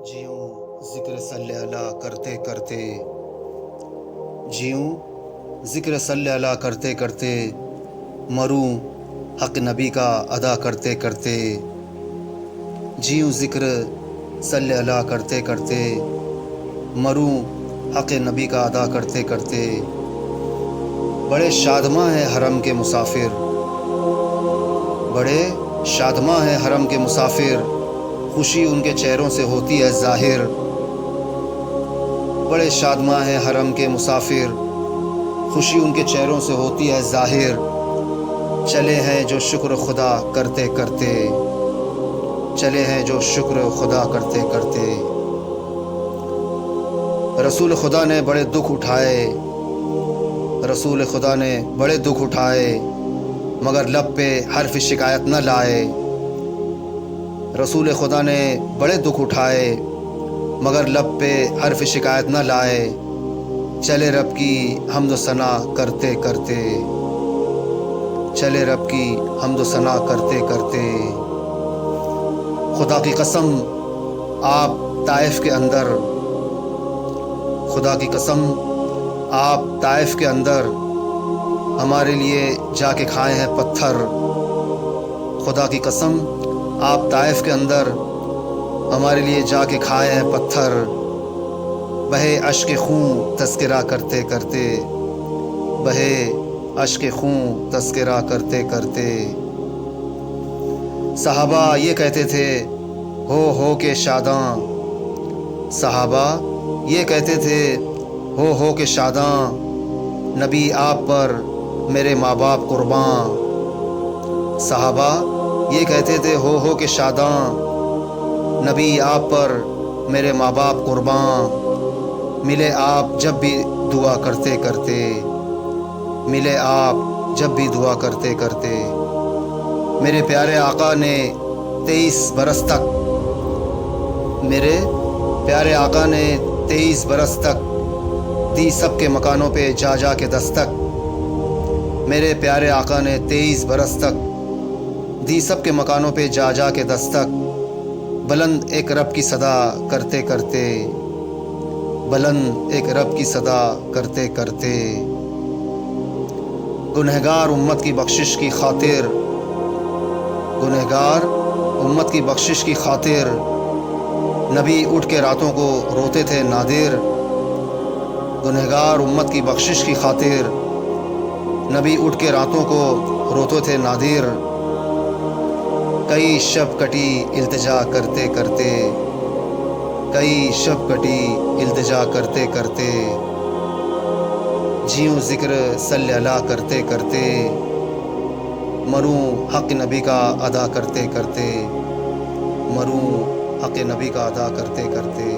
جیوں ذکر صلی اللہ کرتے کرتے، جیوں ذکر صلی اللہ کرتے کرتے، مروں حق نبی کا ادا کرتے کرتے، جیوں ذکر صلی اللہ کرتے کرتے، مروں حق نبی کا ادا کرتے کرتے۔ بڑے شادماں ہیں حرم کے مسافر، بڑے شادماں ہیں حرم کے مسافر، خوشی ان کے چہروں سے ہوتی ہے ظاہر۔ بڑے شادماں ہیں حرم کے مسافر، خوشی ان کے چہروں سے ہوتی ہے ظاہر۔ چلے ہیں جو شکر خدا کرتے کرتے، چلے ہیں جو شکر خدا کرتے کرتے۔ رسول خدا نے بڑے دکھ اٹھائے، رسول خدا نے بڑے دکھ اٹھائے، مگر لب پہ حرف شکایت نہ لائے۔ رسول خدا نے بڑے دکھ اٹھائے، مگر لب پہ حرف شکایت نہ لائے۔ چلے رب کی حمد و ثنا کرتے کرتے، چلے رب کی حمد و ثنا کرتے کرتے۔ خدا کی قسم آپ طائف کے اندر، خدا کی قسم آپ طائف کے اندر ہمارے لیے جا کے کھائے ہیں پتھر۔ خدا کی قسم آپ طائف کے اندر ہمارے لیے جا کے کھائے ہیں پتھر۔ بہے اشک خون تذکرہ کرتے کرتے، بہے اشک خون تذکرہ کرتے کرتے۔ صحابہ یہ کہتے تھے ہو کے شاداں، صحابہ یہ کہتے تھے ہو کے شاداں، نبی آپ پر میرے ماں باپ قرباں۔ صحابہ یہ کہتے تھے ہو کے شاداں، نبی آپ پر میرے ماں باپ قرباں۔ ملے آپ جب بھی دعا کرتے کرتے، ملے آپ جب بھی دعا کرتے کرتے۔ میرے پیارے آقا نے 23 برس تک، میرے پیارے آقا نے 23 برس تک دی سب کے مکانوں پہ جا جا کے دستک۔ میرے پیارے آقا نے 23 برس تک دی سب کے مکانوں پہ جا جا کے دستک۔ بلند ایک رب کی صدا کرتے کرتے، بلند ایک رب کی صدا کرتے کرتے۔ گنہگار امت کی بخشش کی خاطر، گنہگار امت کی بخشش کی خاطر، نبی اٹھ کے راتوں کو روتے تھے نادر۔ گنہگار امت کی بخشش کی خاطر، نبی اٹھ کے راتوں کو روتے تھے نادر۔ کئی شب کٹی التجا کرتے کرتے، کئی شب کٹی التجا کرتے کرتے۔ جیوں ذکر صلی اللہ کرتے کرتے، مروں حق نبی کا ادا کرتے کرتے، مروں حق نبی کا ادا کرتے کرتے۔